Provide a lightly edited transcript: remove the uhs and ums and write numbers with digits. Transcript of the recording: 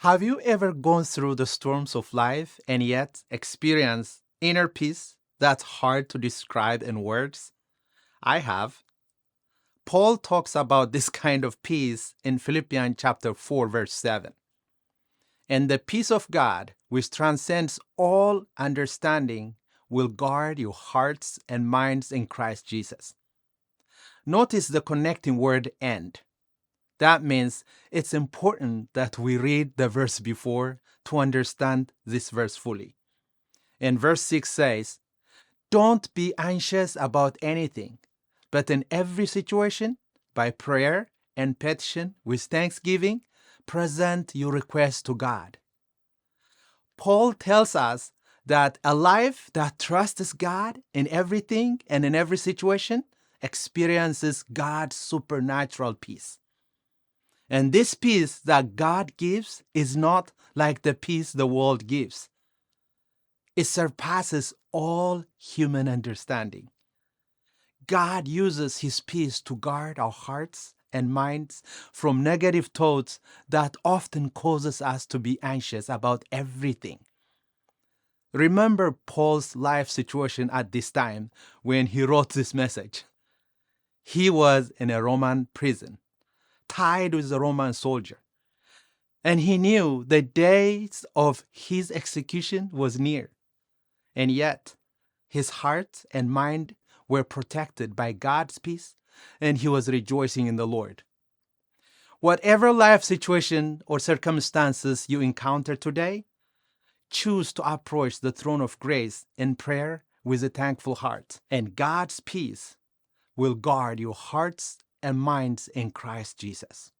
Have you ever gone through the storms of life and yet experienced inner peace that's hard to describe in words? I have. Paul talks about this kind of peace in Philippians chapter 4 verse 7. And the peace of God, which transcends all understanding, will guard your hearts and minds in Christ Jesus. Notice the connecting word "and." That means it's important that we read the verse before to understand this verse fully. And verse 6 says, "Don't be anxious about anything, but in every situation, by prayer and petition with thanksgiving, present your requests to God." Paul tells us that a life that trusts God in everything and in every situation experiences God's supernatural peace. And this peace that God gives is not like the peace the world gives. It surpasses all human understanding. God uses His peace to guard our hearts and minds from negative thoughts that often causes us to be anxious about everything. Remember Paul's life situation at this time when he wrote this message. He was in a Roman prison, tied with a Roman soldier. And he knew the days of his execution was near. And yet, his heart and mind were protected by God's peace, and he was rejoicing in the Lord. Whatever life situation or circumstances you encounter today, choose to approach the throne of grace in prayer with a thankful heart, and God's peace will guard your hearts and minds in Christ Jesus.